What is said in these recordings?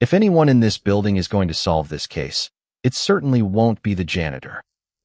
If anyone in this building is going to solve this case, it certainly won't be the janitor.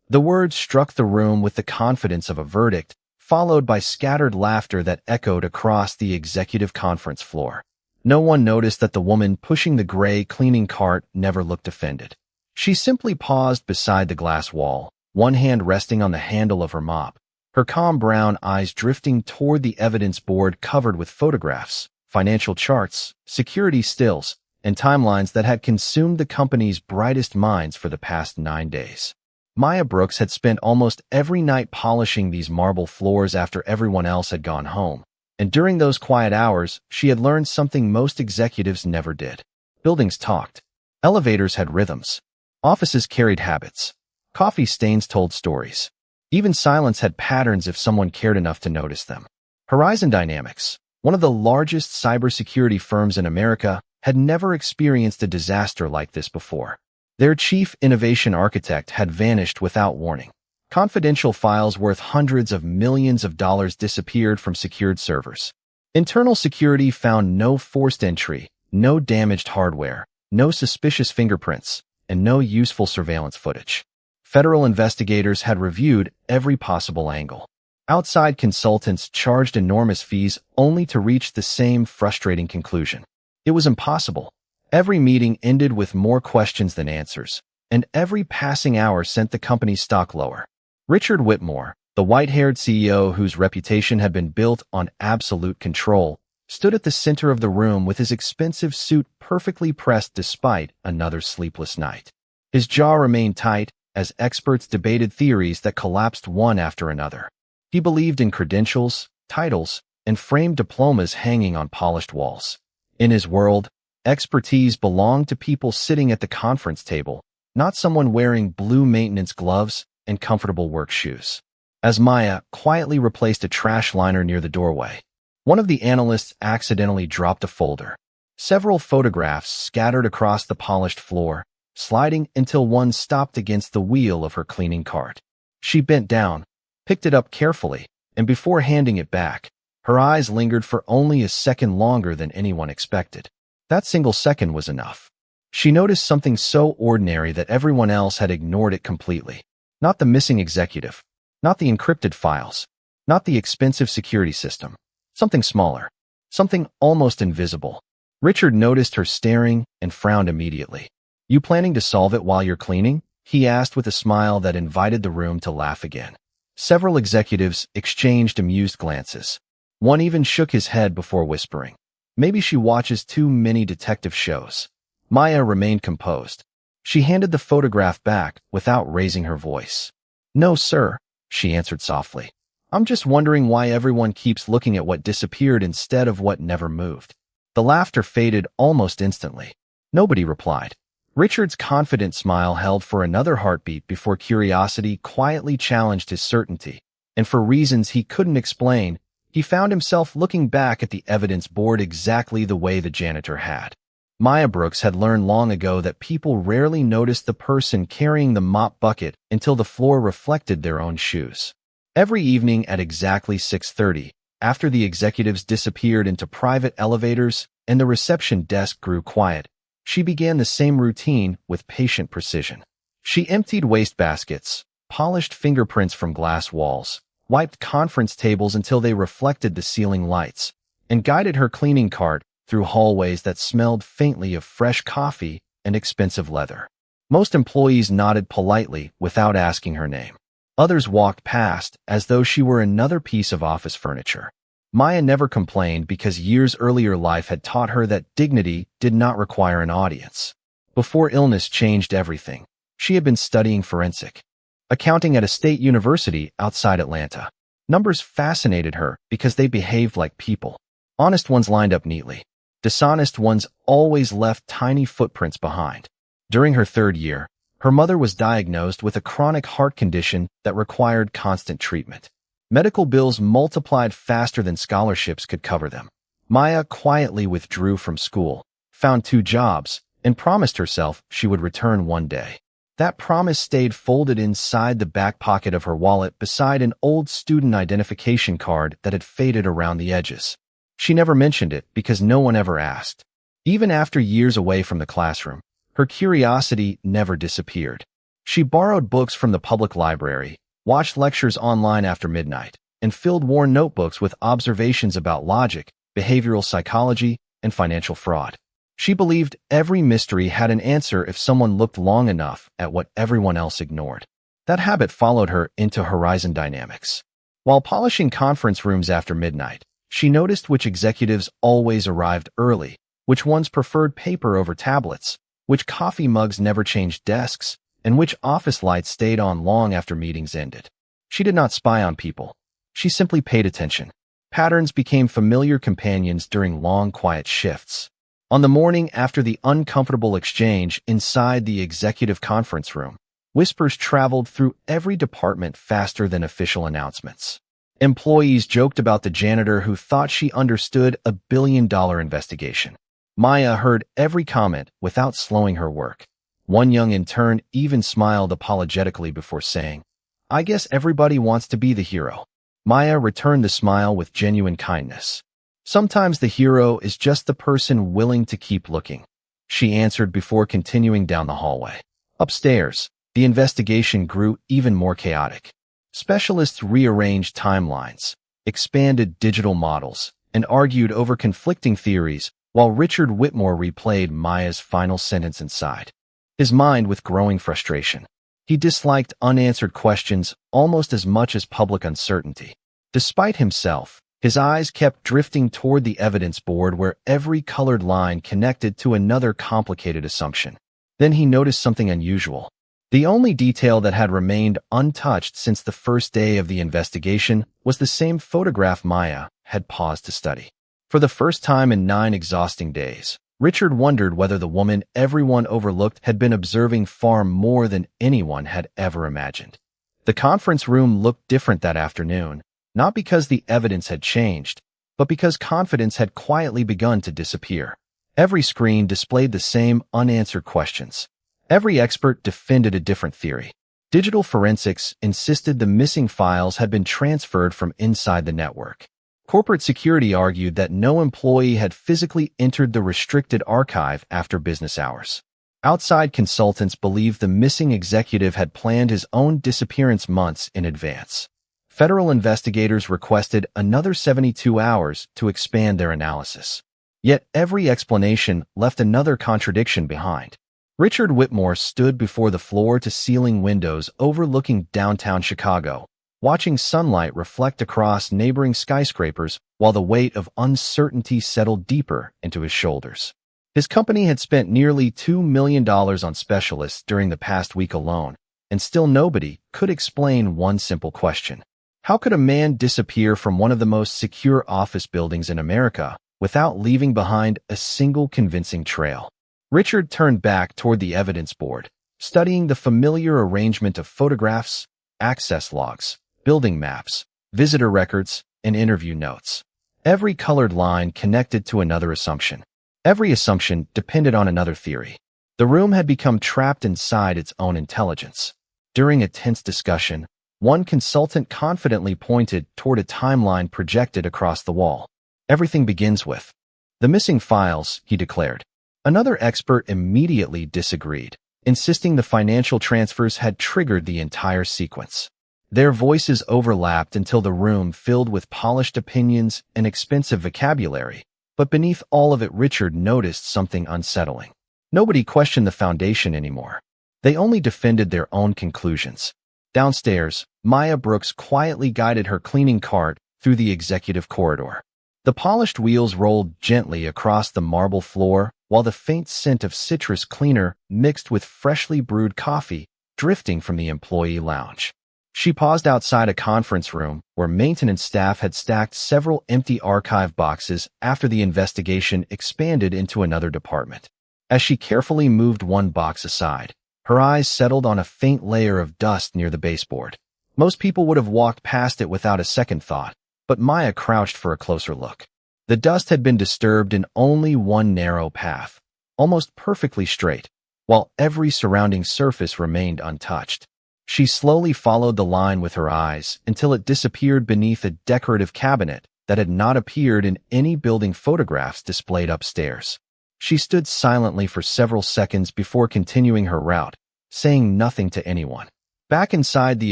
The words struck the room with the confidence of a verdict, followed by scattered laughter that echoed across the executive conference floor. No one noticed that the woman pushing the gray cleaning cart never looked offended. She simply paused beside the glass wall, one hand resting on the handle of her mop, her calm brown eyes drifting toward the evidence board covered with photographs, financial charts, security stills, and timelines that had consumed the company's brightest minds for the past 9 days. Maya Brooks had spent almost every night polishing these marble floors after everyone else had gone home, and during those quiet hours, she had learned something most executives never did. Buildings talked. Elevators had rhythms. Offices carried habits. Coffee stains told stories. Even silence had patterns if someone cared enough to notice them. Horizon Dynamics, one of the largest cybersecurity firms in America, had never experienced a disaster like this before. Their chief innovation architect had vanished without warning. Confidential files worth hundreds of millions of dollars disappeared from secured servers. Internal security found no forced entry, no damaged hardware, no suspicious fingerprints, and no useful surveillance footage. Federal investigators had reviewed every possible angle. Outside consultants charged enormous fees only to reach the same frustrating conclusion. It was impossible. Every meeting ended with more questions than answers, and every passing hour sent the company's stock lower. Richard Whitmore, the white-haired CEO whose reputation had been built on absolute control, stood at the center of the room with his expensive suit perfectly pressed despite another sleepless night. His jaw remained tight as experts debated theories that collapsed one after another. He believed in credentials, titles, and framed diplomas hanging on polished walls. In his world, expertise belonged to people sitting at the conference table, not someone wearing blue maintenance gloves and comfortable work shoes. As Maya quietly replaced a trash liner near the doorway, one of the analysts accidentally dropped a folder. Several photographs scattered across the polished floor, sliding until one stopped against the wheel of her cleaning cart. She bent down, picked it up carefully, and before handing it back, her eyes lingered for only a second longer than anyone expected. That single second was enough. She noticed something so ordinary that everyone else had ignored it completely. Not the missing executive, not the encrypted files, not the expensive security system. Something smaller, something almost invisible. Richard noticed her staring and frowned immediately. "You planning to solve it while you're cleaning?" he asked with a smile that invited the room to laugh again. Several executives exchanged amused glances. One even shook his head before whispering, "Maybe she watches too many detective shows." Maya remained composed. She handed the photograph back without raising her voice. "No, sir," she answered softly. "I'm just wondering why everyone keeps looking at what disappeared instead of what never moved." The laughter faded almost instantly. Nobody replied. Richard's confident smile held for another heartbeat before curiosity quietly challenged his certainty, and for reasons he couldn't explain, he found himself looking back at the evidence board exactly the way the janitor had. Maya Brooks had learned long ago that people rarely noticed the person carrying the mop bucket until the floor reflected their own shoes. Every evening at exactly 6:30, after the executives disappeared into private elevators and the reception desk grew quiet, she began the same routine with patient precision. She emptied wastebaskets, polished fingerprints from glass walls, wiped conference tables until they reflected the ceiling lights, and guided her cleaning cart through hallways that smelled faintly of fresh coffee and expensive leather. Most employees nodded politely without asking her name. Others walked past as though she were another piece of office furniture. Maya never complained because years earlier life had taught her that dignity did not require an audience. Before illness changed everything, she had been studying forensic accounting at a state university outside Atlanta. Numbers fascinated her because they behaved like people. Honest ones lined up neatly. Dishonest ones always left tiny footprints behind. During her 3rd year, her mother was diagnosed with a chronic heart condition that required constant treatment. Medical bills multiplied faster than scholarships could cover them. Maya quietly withdrew from school, found 2 jobs, and promised herself she would return one day. That promise stayed folded inside the back pocket of her wallet beside an old student identification card that had faded around the edges. She never mentioned it because no one ever asked. Even after years away from the classroom, her curiosity never disappeared. She borrowed books from the public library, watched lectures online after midnight, and filled worn notebooks with observations about logic, behavioral psychology, and financial fraud. She believed every mystery had an answer if someone looked long enough at what everyone else ignored. That habit followed her into Horizon Dynamics. While polishing conference rooms after midnight, she noticed which executives always arrived early, which ones preferred paper over tablets, which coffee mugs never changed desks, and which office lights stayed on long after meetings ended. She did not spy on people. She simply paid attention. Patterns became familiar companions during long, quiet shifts. On the morning after the uncomfortable exchange inside the executive conference room, whispers traveled through every department faster than official announcements. Employees joked about the janitor who thought she understood a billion-dollar investigation. Maya heard every comment without slowing her work. One young intern even smiled apologetically before saying, "I guess everybody wants to be the hero." Maya returned the smile with genuine kindness. "Sometimes the hero is just the person willing to keep looking," she answered before continuing down the hallway. Upstairs, the investigation grew even more chaotic. Specialists rearranged timelines, expanded digital models, and argued over conflicting theories, while Richard Whitmore replayed Maya's final sentence inside, his mind with growing frustration. He disliked unanswered questions almost as much as public uncertainty. Despite himself, his eyes kept drifting toward the evidence board where every colored line connected to another complicated assumption. Then he noticed something unusual. The only detail that had remained untouched since the first day of the investigation was the same photograph Maya had paused to study. For the first time in 9 exhausting days, Richard wondered whether the woman everyone overlooked had been observing far more than anyone had ever imagined. The conference room looked different that afternoon, not because the evidence had changed, but because confidence had quietly begun to disappear. Every screen displayed the same unanswered questions. Every expert defended a different theory. Digital forensics insisted the missing files had been transferred from inside the network. Corporate security argued that no employee had physically entered the restricted archive after business hours. Outside consultants believed the missing executive had planned his own disappearance months in advance. Federal investigators requested another 72 hours to expand their analysis. Yet every explanation left another contradiction behind. Richard Whitmore stood before the floor-to-ceiling windows overlooking downtown Chicago, watching sunlight reflect across neighboring skyscrapers while the weight of uncertainty settled deeper into his shoulders. His company had spent nearly $2 million on specialists during the past week alone, and still nobody could explain one simple question. How could a man disappear from one of the most secure office buildings in America without leaving behind a single convincing trail? Richard turned back toward the evidence board, studying the familiar arrangement of photographs, access logs, building maps, visitor records, and interview notes. Every colored line connected to another assumption. Every assumption depended on another theory. The room had become trapped inside its own intelligence. During a tense discussion, one consultant confidently pointed toward a timeline projected across the wall. "Everything begins with the missing files," he declared. Another expert immediately disagreed, insisting the financial transfers had triggered the entire sequence. Their voices overlapped until the room filled with polished opinions and expensive vocabulary, but beneath all of it Richard noticed something unsettling. Nobody questioned the foundation anymore. They only defended their own conclusions. Downstairs, Maya Brooks quietly guided her cleaning cart through the executive corridor. The polished wheels rolled gently across the marble floor, while the faint scent of citrus cleaner mixed with freshly brewed coffee drifting from the employee lounge. She paused outside a conference room where maintenance staff had stacked several empty archive boxes after the investigation expanded into another department. As she carefully moved one box aside, her eyes settled on a faint layer of dust near the baseboard. Most people would have walked past it without a second thought, but Maya crouched for a closer look. The dust had been disturbed in only one narrow path, almost perfectly straight, while every surrounding surface remained untouched. She slowly followed the line with her eyes until it disappeared beneath a decorative cabinet that had not appeared in any building photographs displayed upstairs. She stood silently for several seconds before continuing her route, saying nothing to anyone. Back inside the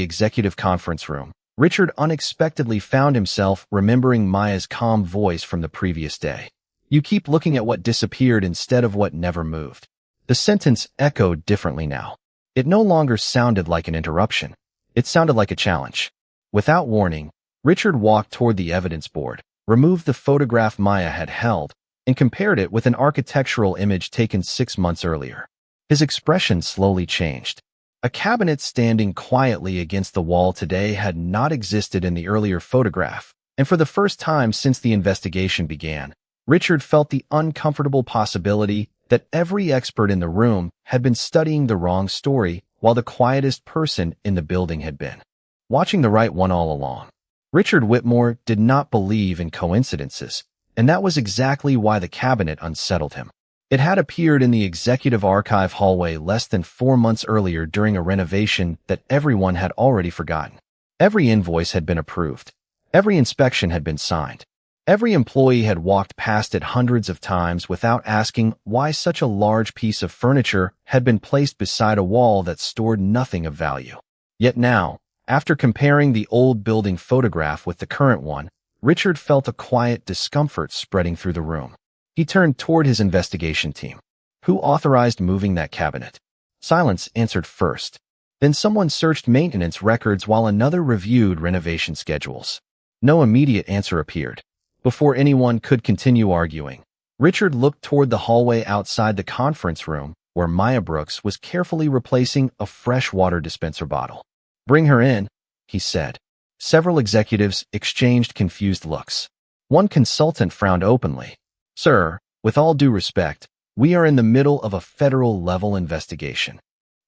executive conference room, Richard unexpectedly found himself remembering Maya's calm voice from the previous day. "You keep looking at what disappeared instead of what never moved." The sentence echoed differently now. It no longer sounded like an interruption. It sounded like a challenge. Without warning, Richard walked toward the evidence board, removed the photograph Maya had held, and compared it with an architectural image taken 6 months earlier. His expression slowly changed. A cabinet standing quietly against the wall today had not existed in the earlier photograph, and for the first time since the investigation began, Richard felt the uncomfortable possibility that every expert in the room had been studying the wrong story while the quietest person in the building had been watching the right one all along. Richard Whitmore did not believe in coincidences, and that was exactly why the cabinet unsettled him. It had appeared in the executive archive hallway less than 4 months earlier during a renovation that everyone had already forgotten. Every invoice had been approved. Every inspection had been signed. Every employee had walked past it hundreds of times without asking why such a large piece of furniture had been placed beside a wall that stored nothing of value. Yet now, after comparing the old building photograph with the current one, Richard felt a quiet discomfort spreading through the room. He turned toward his investigation team. "Who authorized moving that cabinet?" Silence answered first. Then someone searched maintenance records while another reviewed renovation schedules. No immediate answer appeared. Before anyone could continue arguing, Richard looked toward the hallway outside the conference room where Maya Brooks was carefully replacing a fresh water dispenser bottle. "Bring her in," he said. Several executives exchanged confused looks. One consultant frowned openly. "Sir, with all due respect, we are in the middle of a federal-level investigation."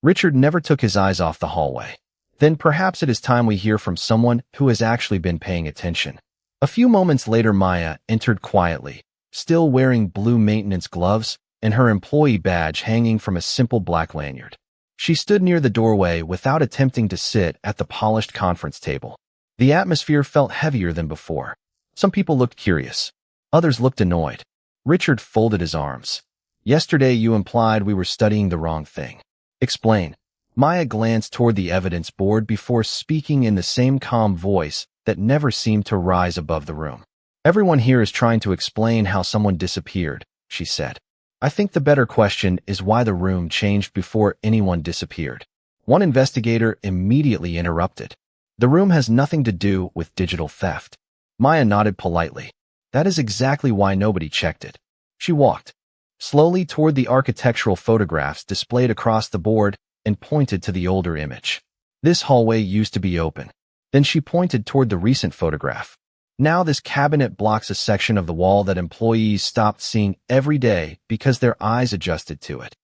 Richard never took his eyes off the hallway. "Then perhaps it is time we hear from someone who has actually been paying attention." A few moments later, Maya entered quietly, still wearing blue maintenance gloves and her employee badge hanging from a simple black lanyard. She stood near the doorway without attempting to sit at the polished conference table. The atmosphere felt heavier than before. Some people looked curious. Others looked annoyed. Richard folded his arms. "Yesterday you implied we were studying the wrong thing. Explain." Maya glanced toward the evidence board before speaking in the same calm voice that never seemed to rise above the room. "Everyone here is trying to explain how someone disappeared," she said. "I think the better question is why the room changed before anyone disappeared." One investigator immediately interrupted. "The room has nothing to do with digital theft." Maya nodded politely. "That is exactly why nobody checked it." She walked slowly toward the architectural photographs displayed across the board and pointed to the older image. "This hallway used to be open." Then she pointed toward the recent photograph. "Now this cabinet blocks a section of the wall that employees stopped seeing every day because their eyes adjusted to it."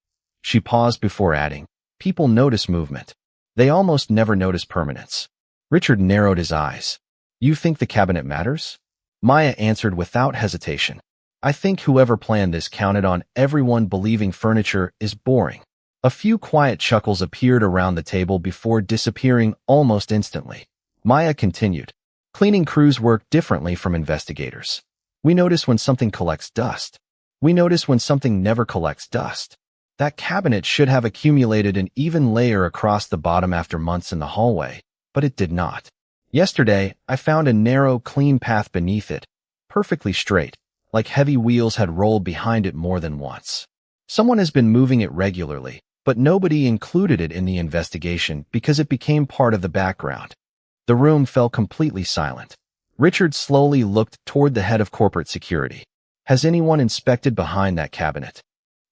She paused before adding, "People notice movement. They almost never notice permanence." Richard narrowed his eyes. "You think the cabinet matters?" Maya answered without hesitation. "I think whoever planned this counted on everyone believing furniture is boring." A few quiet chuckles appeared around the table before disappearing almost instantly. Maya continued, "Cleaning crews work differently from investigators. We notice when something collects dust. We notice when something never collects dust. That cabinet should have accumulated an even layer across the bottom after months in the hallway, but it did not. Yesterday, I found a narrow, clean path beneath it, perfectly straight, like heavy wheels had rolled behind it more than once. Someone has been moving it regularly, but nobody included it in the investigation because it became part of the background." The room fell completely silent. Richard slowly looked toward the head of corporate security. "Has anyone inspected behind that cabinet?"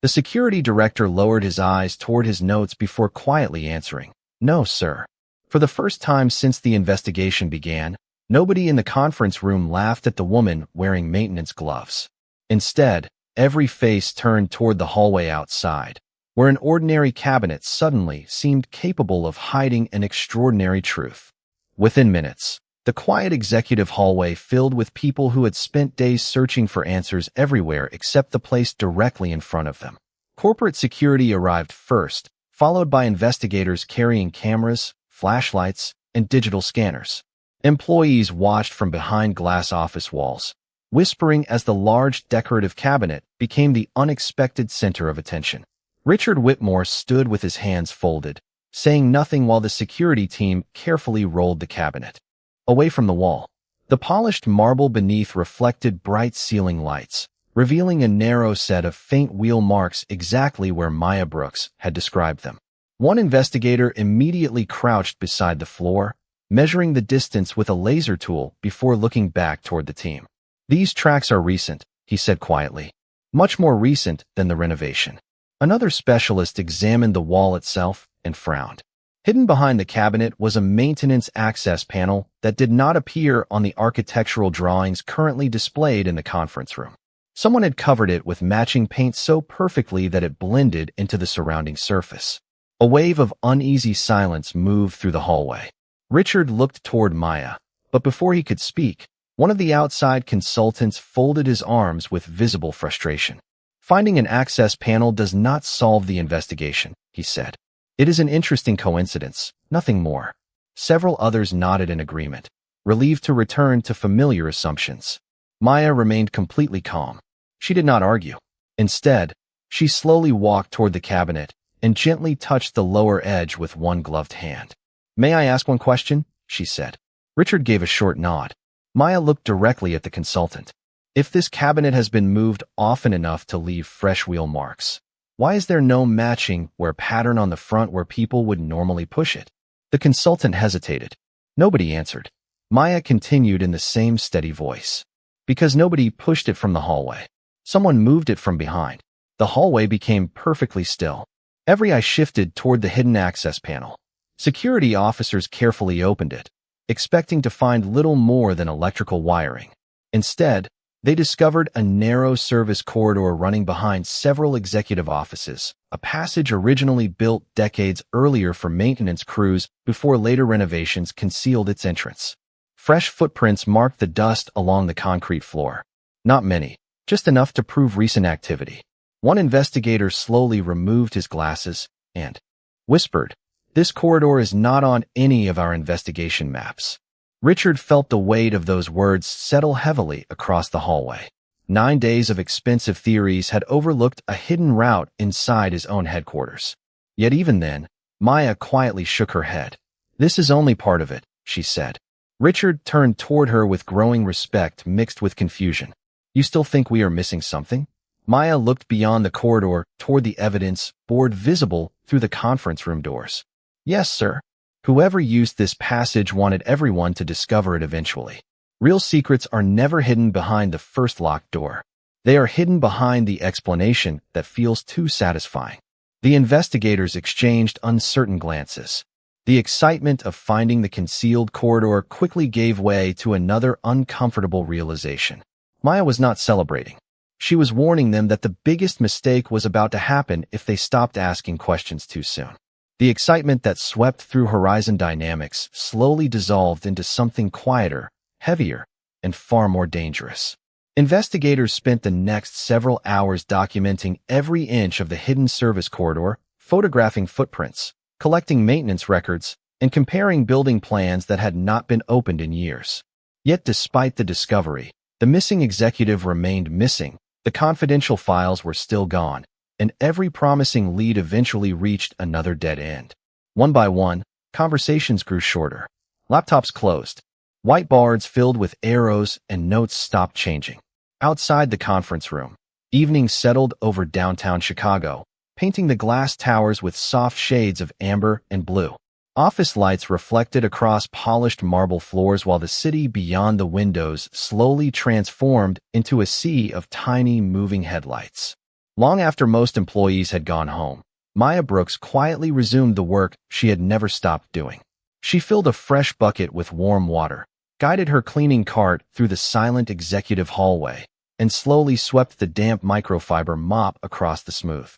The security director lowered his eyes toward his notes before quietly answering, "No, sir." For the first time since the investigation began, nobody in the conference room laughed at the woman wearing maintenance gloves. Instead, every face turned toward the hallway outside, where an ordinary cabinet suddenly seemed capable of hiding an extraordinary truth. Within minutes, the quiet executive hallway filled with people who had spent days searching for answers everywhere except the place directly in front of them. Corporate security arrived first, followed by investigators carrying cameras, flashlights, and digital scanners. Employees watched from behind glass office walls, whispering as the large decorative cabinet became the unexpected center of attention. Richard Whitmore stood with his hands folded, saying nothing while the security team carefully rolled the cabinet away from the wall. The polished marble beneath reflected bright ceiling lights, revealing a narrow set of faint wheel marks exactly where Maya Brooks had described them. One investigator immediately crouched beside the floor, measuring the distance with a laser tool before looking back toward the team. "These tracks are recent," he said quietly. "Much more recent than the renovation." Another specialist examined the wall itself and frowned. Hidden behind the cabinet was a maintenance access panel that did not appear on the architectural drawings currently displayed in the conference room. Someone had covered it with matching paint so perfectly that it blended into the surrounding surface. A wave of uneasy silence moved through the hallway. Richard looked toward Maya, but before he could speak, one of the outside consultants folded his arms with visible frustration. "Finding an access panel does not solve the investigation," he said. "It is an interesting coincidence, nothing more." Several others nodded in agreement, relieved to return to familiar assumptions. Maya remained completely calm. She did not argue. Instead, she slowly walked toward the cabinet and gently touched the lower edge with one gloved hand. "May I ask one question?" she said. Richard gave a short nod. Maya looked directly at the consultant. "If this cabinet has been moved often enough to leave fresh wheel marks, why is there no matching wear pattern on the front where people would normally push it?" The consultant hesitated. Nobody answered. Maya continued in the same steady voice. "Because nobody pushed it from the hallway. Someone moved it from behind." The hallway became perfectly still. Every eye shifted toward the hidden access panel. Security officers carefully opened it, expecting to find little more than electrical wiring. Instead, they discovered a narrow service corridor running behind several executive offices, a passage originally built decades earlier for maintenance crews before later renovations concealed its entrance. Fresh footprints marked the dust along the concrete floor. Not many, just enough to prove recent activity. One investigator slowly removed his glasses and whispered, "This corridor is not on any of our investigation maps." Richard felt the weight of those words settle heavily across the hallway. 9 days of expensive theories had overlooked a hidden route inside his own headquarters. Yet even then, Maya quietly shook her head. "This is only part of it," she said. Richard turned toward her with growing respect mixed with confusion. "You still think we are missing something?" Maya looked beyond the corridor toward the evidence board visible through the conference room doors. "Yes, sir. Whoever used this passage wanted everyone to discover it eventually. Real secrets are never hidden behind the first locked door. They are hidden behind the explanation that feels too satisfying." The investigators exchanged uncertain glances. The excitement of finding the concealed corridor quickly gave way to another uncomfortable realization. Maya was not celebrating. She was warning them that the biggest mistake was about to happen if they stopped asking questions too soon. The excitement that swept through Horizon Dynamics slowly dissolved into something quieter, heavier, and far more dangerous. Investigators spent the next several hours documenting every inch of the hidden service corridor, photographing footprints, collecting maintenance records, and comparing building plans that had not been opened in years. Yet despite the discovery, the missing executive remained missing. The confidential files were still gone, and every promising lead eventually reached another dead end. One by one, conversations grew shorter. Laptops closed. Whiteboards filled with arrows and notes stopped changing. Outside the conference room, evening settled over downtown Chicago, painting the glass towers with soft shades of amber and blue. Office lights reflected across polished marble floors while the city beyond the windows slowly transformed into a sea of tiny moving headlights. Long after most employees had gone home, Maya Brooks quietly resumed the work she had never stopped doing. She filled a fresh bucket with warm water, guided her cleaning cart through the silent executive hallway, and slowly swept the damp microfiber mop across the smooth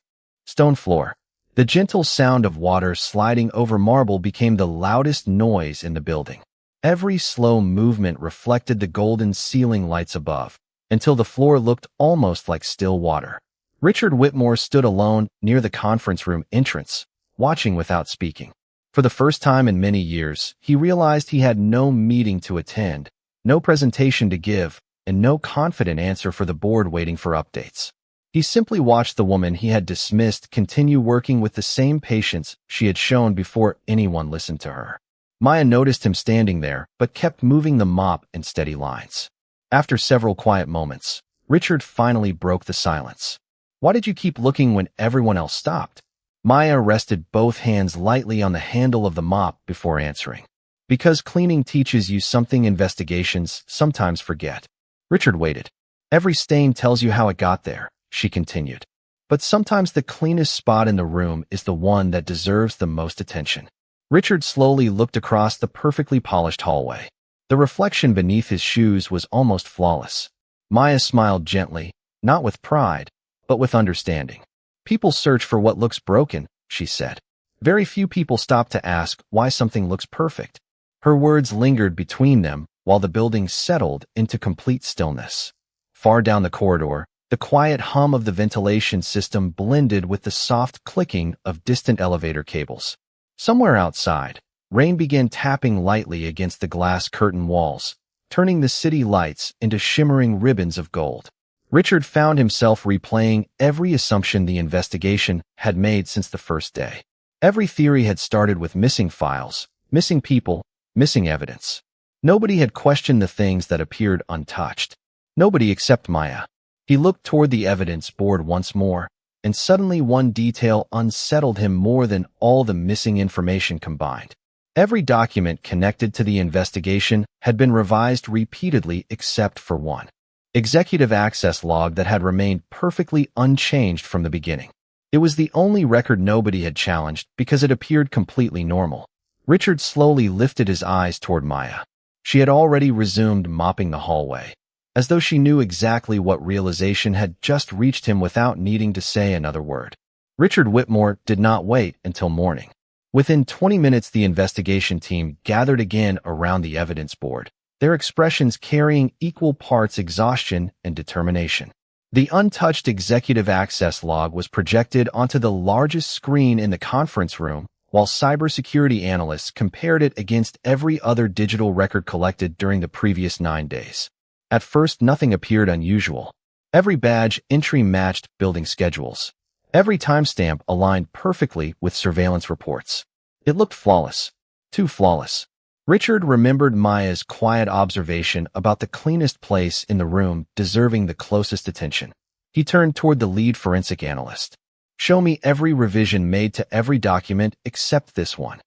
stone floor. The gentle sound of water sliding over marble became the loudest noise in the building. Every slow movement reflected the golden ceiling lights above, until the floor looked almost like still water. Richard Whitmore stood alone near the conference room entrance, watching without speaking. For the first time in many years, he realized he had no meeting to attend, no presentation to give, and no confident answer for the board waiting for updates. He simply watched the woman he had dismissed continue working with the same patience she had shown before anyone listened to her. Maya noticed him standing there, but kept moving the mop in steady lines. After several quiet moments, Richard finally broke the silence. "Why did you keep looking when everyone else stopped?" Maya rested both hands lightly on the handle of the mop before answering. "Because cleaning teaches you something investigations sometimes forget." Richard waited. "Every stain tells you how it got there," she continued. "But sometimes the cleanest spot in the room is the one that deserves the most attention." Richard slowly looked across the perfectly polished hallway. The reflection beneath his shoes was almost flawless. Maya smiled gently, not with pride, but with understanding. "People search for what looks broken," she said. "Very few people stop to ask why something looks perfect." Her words lingered between them while the building settled into complete stillness. Far down the corridor, the quiet hum of the ventilation system blended with the soft clicking of distant elevator cables. Somewhere outside, rain began tapping lightly against the glass curtain walls, turning the city lights into shimmering ribbons of gold. Richard found himself replaying every assumption the investigation had made since the first day. Every theory had started with missing files, missing people, missing evidence. Nobody had questioned the things that appeared untouched. Nobody except Maya. He looked toward the evidence board once more, and suddenly one detail unsettled him more than all the missing information combined. Every document connected to the investigation had been revised repeatedly except for one executive access log that had remained perfectly unchanged from the beginning. It was the only record nobody had challenged because it appeared completely normal. Richard slowly lifted his eyes toward Maya. She had already resumed mopping the hallway, as though she knew exactly what realization had just reached him without needing to say another word. Richard Whitmore did not wait until morning. Within 20 minutes, the investigation team gathered again around the evidence board, their expressions carrying equal parts exhaustion and determination. The untouched executive access log was projected onto the largest screen in the conference room, while cybersecurity analysts compared it against every other digital record collected during the previous 9 days. At first, nothing appeared unusual. Every badge entry matched building schedules. Every timestamp aligned perfectly with surveillance reports. It looked flawless. Too flawless. Richard remembered Maya's quiet observation about the cleanest place in the room deserving the closest attention. He turned toward the lead forensic analyst. "Show me every revision made to every document except this one."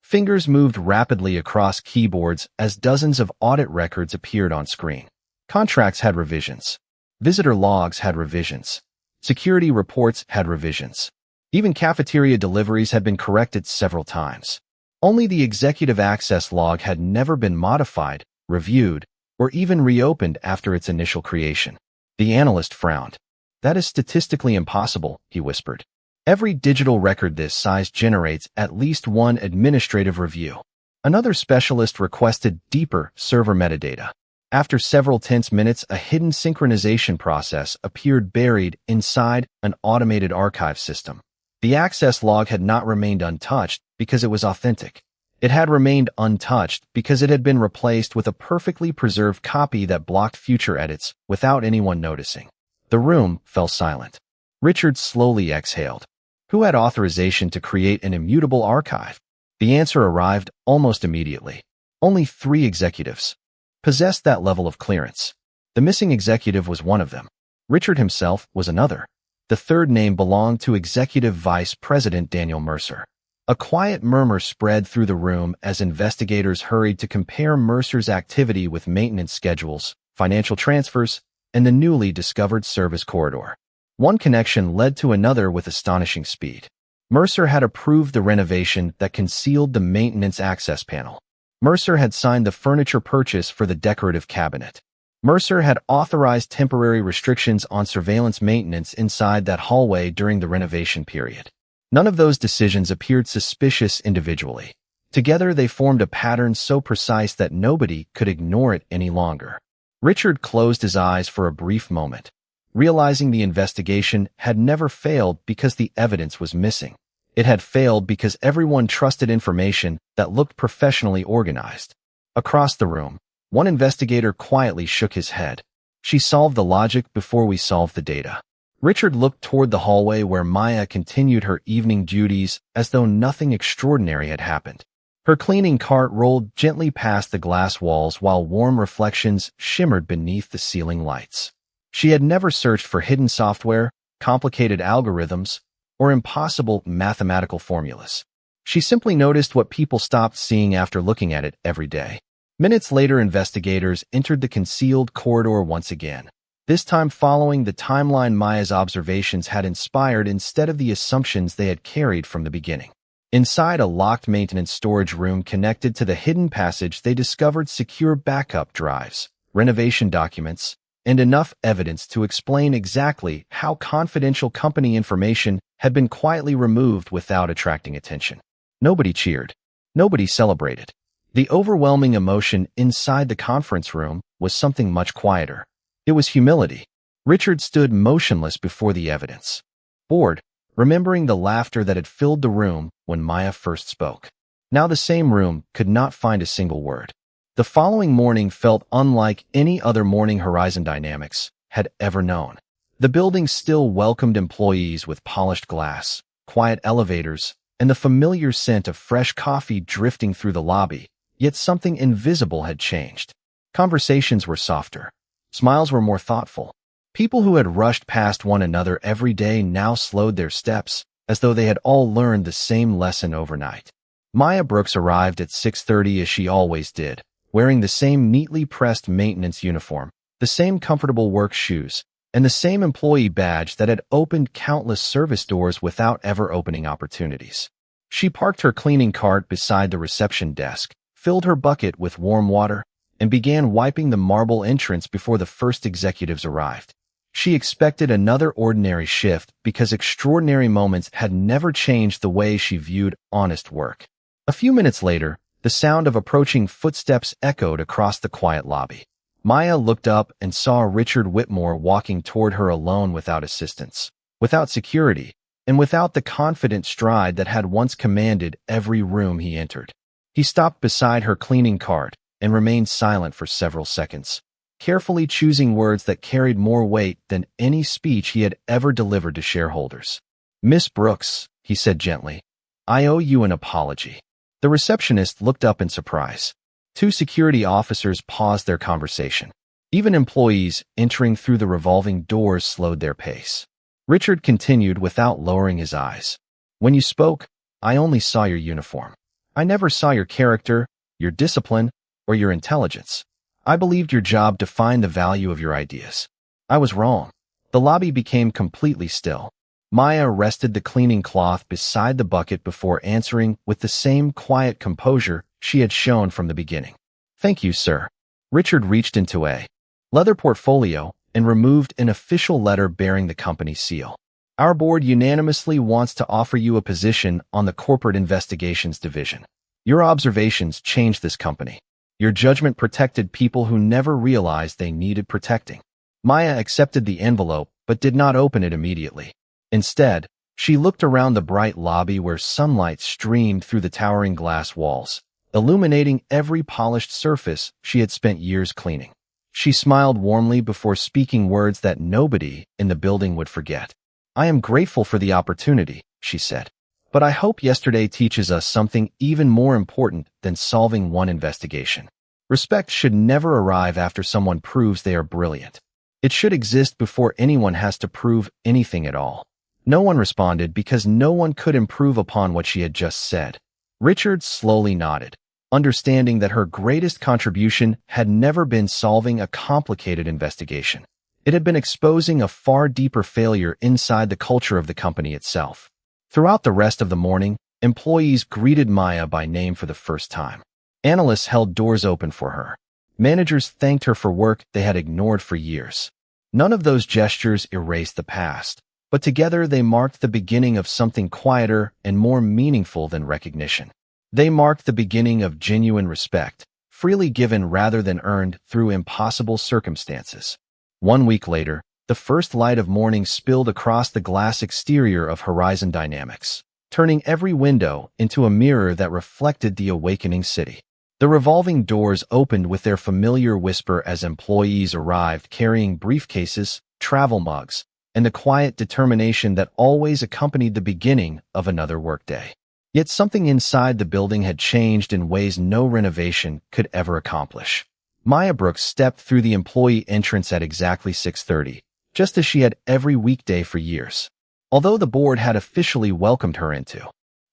Fingers moved rapidly across keyboards as dozens of audit records appeared on screen. Contracts had revisions. Visitor logs had revisions. Security reports had revisions. Even cafeteria deliveries had been corrected several times. Only the executive access log had never been modified, reviewed, or even reopened after its initial creation. The analyst frowned. "That is statistically impossible," he whispered. "Every digital record this size generates at least one administrative review." Another specialist requested deeper server metadata. After several tense minutes, a hidden synchronization process appeared buried inside an automated archive system. The access log had not remained untouched because it was authentic. It had remained untouched because it had been replaced with a perfectly preserved copy that blocked future edits without anyone noticing. The room fell silent. Richard slowly exhaled. Who had authorization to create an immutable archive? The answer arrived almost immediately. Only 3 executives possessed that level of clearance. The missing executive was one of them. Richard himself was another. The third name belonged to Executive Vice President Daniel Mercer. A quiet murmur spread through the room as investigators hurried to compare Mercer's activity with maintenance schedules, financial transfers, and the newly discovered service corridor. One connection led to another with astonishing speed. Mercer had approved the renovation that concealed the maintenance access panel. Mercer had signed the furniture purchase for the decorative cabinet. Mercer had authorized temporary restrictions on surveillance maintenance inside that hallway during the renovation period. None of those decisions appeared suspicious individually. Together, they formed a pattern so precise that nobody could ignore it any longer. Richard closed his eyes for a brief moment, realizing the investigation had never failed because the evidence was missing. It had failed because everyone trusted information that looked professionally organized. Across the room, one investigator quietly shook his head. She solved the logic before we solved the data. Richard looked toward the hallway where Maya continued her evening duties as though nothing extraordinary had happened. Her cleaning cart rolled gently past the glass walls while warm reflections shimmered beneath the ceiling lights. She had never searched for hidden software, complicated algorithms, or impossible mathematical formulas. She simply noticed what people stopped seeing after looking at it every day. Minutes later, investigators entered the concealed corridor once again, this time following the timeline Maya's observations had inspired instead of the assumptions they had carried from the beginning. Inside a locked maintenance storage room connected to the hidden passage, they discovered secure backup drives, renovation documents, and enough evidence to explain exactly how confidential company information had been quietly removed without attracting attention. Nobody cheered. Nobody celebrated. The overwhelming emotion inside the conference room was something much quieter. It was humility. Richard stood motionless before the evidence, bored, remembering the laughter that had filled the room when Maya first spoke. Now the same room could not find a single word. The following morning felt unlike any other morning Horizon Dynamics had ever known. The building still welcomed employees with polished glass, quiet elevators, and the familiar scent of fresh coffee drifting through the lobby, yet something invisible had changed. Conversations were softer. Smiles were more thoughtful. People who had rushed past one another every day now slowed their steps, as though they had all learned the same lesson overnight. Maya Brooks arrived at 6:30 as she always did, wearing the same neatly pressed maintenance uniform, the same comfortable work shoes, and the same employee badge that had opened countless service doors without ever opening opportunities. She parked her cleaning cart beside the reception desk, filled her bucket with warm water, and began wiping the marble entrance before the first executives arrived. She expected another ordinary shift because extraordinary moments had never changed the way she viewed honest work. A few minutes later, the sound of approaching footsteps echoed across the quiet lobby. Maya looked up and saw Richard Whitmore walking toward her alone, without assistance, without security, and without the confident stride that had once commanded every room he entered. He stopped beside her cleaning cart and remained silent for several seconds, carefully choosing words that carried more weight than any speech he had ever delivered to shareholders. "Miss Brooks," he said gently, "I owe you an apology." The receptionist looked up in surprise. Two security officers paused their conversation. Even employees entering through the revolving doors slowed their pace. Richard continued without lowering his eyes. "When you spoke, I only saw your uniform. I never saw your character, your discipline, or your intelligence. I believed your job defined the value of your ideas. I was wrong." The lobby became completely still. Maya rested the cleaning cloth beside the bucket before answering with the same quiet composure she had shown from the beginning. "Thank you, sir." Richard reached into a leather portfolio and removed an official letter bearing the company seal. "Our board unanimously wants to offer you a position on the Corporate Investigations Division. Your observations changed this company. Your judgment protected people who never realized they needed protecting." Maya accepted the envelope but did not open it immediately. Instead, she looked around the bright lobby where sunlight streamed through the towering glass walls, illuminating every polished surface she had spent years cleaning. She smiled warmly before speaking words that nobody in the building would forget. "I am grateful for the opportunity," she said, "but I hope yesterday teaches us something even more important than solving one investigation. Respect should never arrive after someone proves they are brilliant. It should exist before anyone has to prove anything at all." No one responded because no one could improve upon what she had just said. Richard slowly nodded, understanding that her greatest contribution had never been solving a complicated investigation. It had been exposing a far deeper failure inside the culture of the company itself. Throughout the rest of the morning, employees greeted Maya by name for the first time. Analysts held doors open for her. Managers thanked her for work they had ignored for years. None of those gestures erased the past, but together they marked the beginning of something quieter and more meaningful than recognition. They marked the beginning of genuine respect, freely given rather than earned through impossible circumstances. 1 week later, the first light of morning spilled across the glass exterior of Horizon Dynamics, turning every window into a mirror that reflected the awakening city. The revolving doors opened with their familiar whisper as employees arrived carrying briefcases, travel mugs, and the quiet determination that always accompanied the beginning of another workday. Yet something inside the building had changed in ways no renovation could ever accomplish. Maya Brooks stepped through the employee entrance at exactly 6:30, just as she had every weekday for years. Although the board had officially welcomed her into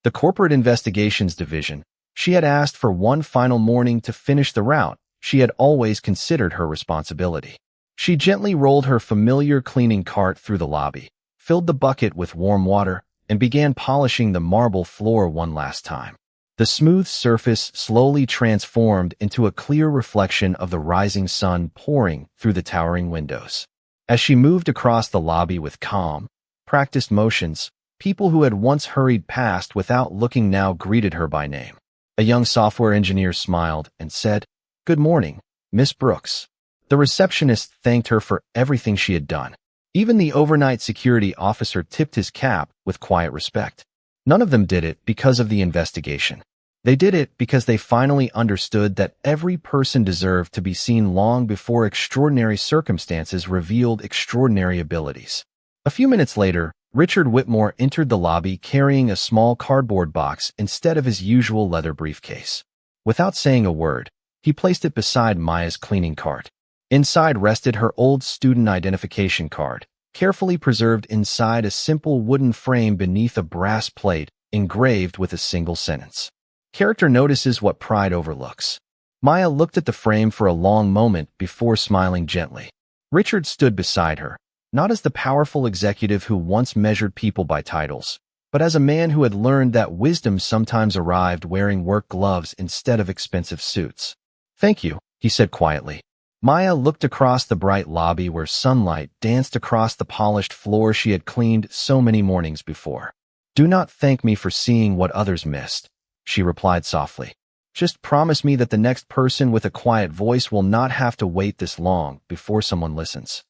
the Corporate Investigations Division, she had asked for one final morning to finish the route she had always considered her responsibility. She gently rolled her familiar cleaning cart through the lobby, filled the bucket with warm water, and began polishing the marble floor one last time. The smooth surface slowly transformed into a clear reflection of the rising sun pouring through the towering windows. As she moved across the lobby with calm, practiced motions, people who had once hurried past without looking now greeted her by name. A young software engineer smiled and said, "Good morning, Miss Brooks." The receptionist thanked her for everything she had done. Even the overnight security officer tipped his cap with quiet respect. None of them did it because of the investigation. They did it because they finally understood that every person deserved to be seen long before extraordinary circumstances revealed extraordinary abilities. A few minutes later, Richard Whitmore entered the lobby carrying a small cardboard box instead of his usual leather briefcase. Without saying a word, he placed it beside Maya's cleaning cart. Inside rested her old student identification card, carefully preserved inside a simple wooden frame beneath a brass plate engraved with a single sentence. Character notices what pride overlooks. Maya looked at the frame for a long moment before smiling gently. Richard stood beside her, not as the powerful executive who once measured people by titles, but as a man who had learned that wisdom sometimes arrived wearing work gloves instead of expensive suits. "Thank you," he said quietly. Maya looked across the bright lobby where sunlight danced across the polished floor she had cleaned so many mornings before. "Do not thank me for seeing what others missed," she replied softly. "Just promise me that the next person with a quiet voice will not have to wait this long before someone listens."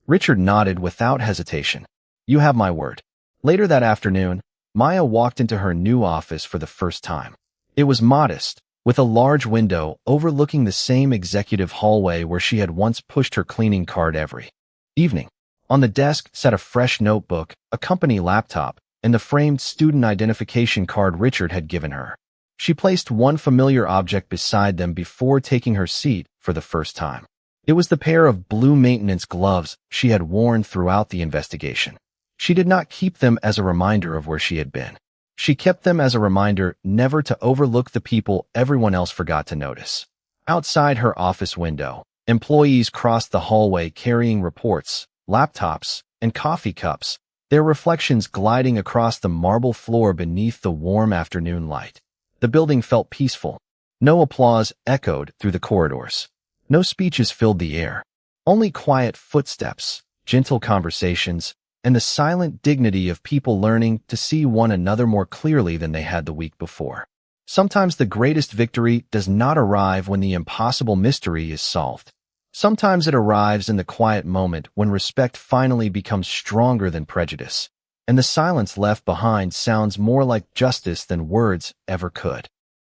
Richard nodded without hesitation. "You have my word." Later that afternoon, Maya walked into her new office for the first time. It was modest, with a large window overlooking the same executive hallway where she had once pushed her cleaning cart every evening. On the desk sat a fresh notebook, a company laptop, and the framed student identification card Richard had given her. She placed one familiar object beside them before taking her seat for the first time. It was the pair of blue maintenance gloves she had worn throughout the investigation. She did not keep them as a reminder of where she had been. She kept them as a reminder never to overlook the people everyone else forgot to notice. Outside her office window, employees crossed the hallway carrying reports, laptops, and coffee cups, their reflections gliding across the marble floor beneath the warm afternoon light. The building felt peaceful. No applause echoed through the corridors. No speeches filled the air. Only quiet footsteps, gentle conversations, and the silent dignity of people learning to see one another more clearly than they had the week before. Sometimes the greatest victory does not arrive when the impossible mystery is solved. Sometimes it arrives in the quiet moment when respect finally becomes stronger than prejudice, and the silence left behind sounds more like justice than words ever could.